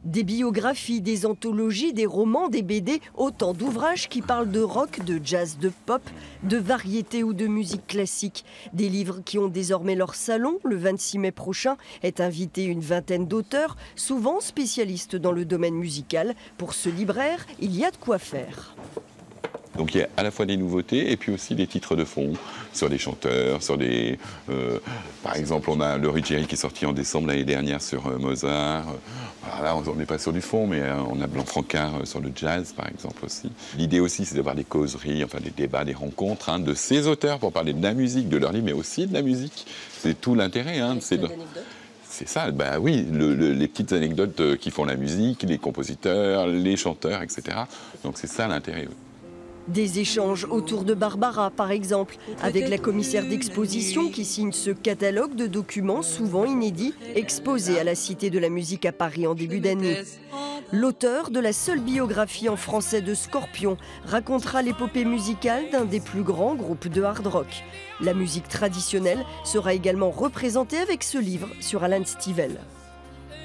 Des biographies, des anthologies, des romans, des BD, autant d'ouvrages qui parlent de rock, de jazz, de pop, de variété ou de musique classique. Des livres qui ont désormais leur salon. Le 26 mai prochain est invité une vingtaine d'auteurs, souvent spécialistes dans le domaine musical. Pour ce libraire, il y a de quoi faire. Donc il y a à la fois des nouveautés et puis aussi des titres de fond sur des chanteurs, sur des... par exemple, on a le Ruggieri qui est sorti en décembre l'année dernière sur Mozart. Là, on n'est pas sur du fond, mais on a Blanc-Francard sur le jazz, par exemple, aussi. L'idée aussi, c'est d'avoir des causeries, enfin des débats, des rencontres de ces auteurs pour parler de la musique, de leur livre, mais aussi de la musique. C'est tout l'intérêt. C'est ça, bah oui, les petites anecdotes qui font la musique, les compositeurs, les chanteurs, etc. Donc c'est ça l'intérêt. Des échanges autour de Barbara, par exemple, avec la commissaire d'exposition qui signe ce catalogue de documents souvent inédits exposés à la Cité de la musique à Paris en début d'année. L'auteur de la seule biographie en français de Scorpions racontera l'épopée musicale d'un des plus grands groupes de hard rock. La musique traditionnelle sera également représentée avec ce livre sur Alan Stivell.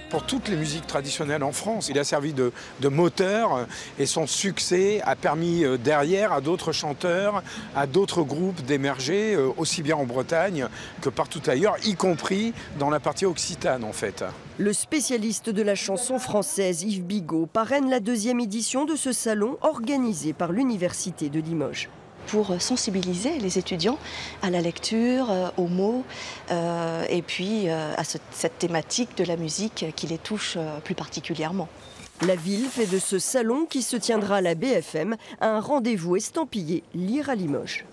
Pour toutes les musiques traditionnelles en France, il a servi de moteur et son succès a permis derrière à d'autres chanteurs, à d'autres groupes d'émerger, aussi bien en Bretagne que partout ailleurs, y compris dans la partie occitane en fait. Le spécialiste de la chanson française Yves Bigot parraine la 2e édition de ce salon organisé par l'Université de Limoges. Pour sensibiliser les étudiants à la lecture, aux mots et puis à cette thématique de la musique qui les touche plus particulièrement. La ville fait de ce salon qui se tiendra à la BFM un rendez-vous estampillé Lire à Limoges.